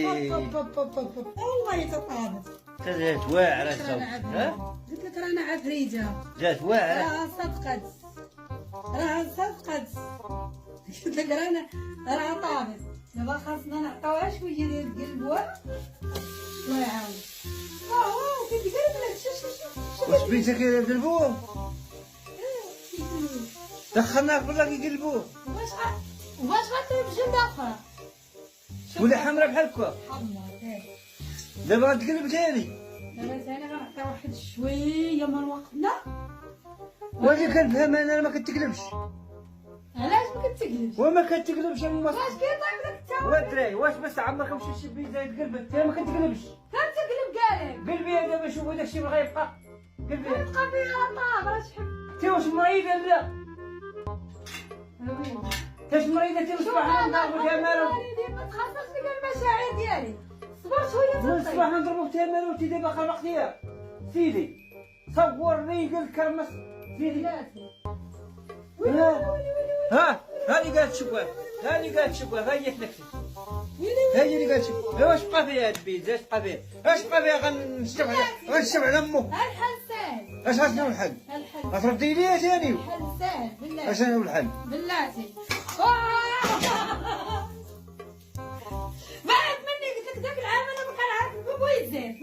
والله تطابت. جات واعرة الصوت. قلت لك رانا عفريتة. جات واعرة. راها صدقت. قلت لك راها طابت. دابا خاصنا نعطيوها شوية ديال القلبوة. الله يعاون. كتقلب لك. شوف. واش بيتك يقلبوه؟ دخلناه بالله كيقلبوه. واش غتقلب جلدة أخرى؟ ولا حمرا بحال هكا. حمرا. دابا غتقلب تاني. دابا ثاني غنعطيو واحد شوية من وقتنا. واش كنفهم انا ما كتقلبش. علاش ما كتقلبش؟ وما كتقلبش انا واش كيطيب لك انت؟ ودري واش بس عمرك مشى شي بيتزا قلبت ما كتقلبش. كتقلب كاع. قلبيها دابا شوفوا داكشي اللي غيبقى. قلبيها. تبقى فيها طاب راه شحال. انت واش مريضه لا؟ كاش مريضه انت الصباح نضربو فيها مالو. ما تخافش لك المشاعر ديالي. صبر شويه الصباح نضربو فيها مالو انت دابا خلقتيها. سيدي صورني قال كرمس سيدي. ها هذه قالت شكوى. ها هي تنكسي. هي اللي قالت شكوى. واش بقى فيها هاد البيتزا؟ اش بقى فيها غنشتم على امو. الحل ساهل. اش غنشنو الحل؟ غتردي ليا ثاني. الحل ساهل بالله. اشنو الحل؟ بلاتي. بعد مني قلت لك ذاك العام انا ما كنعرف بويزات.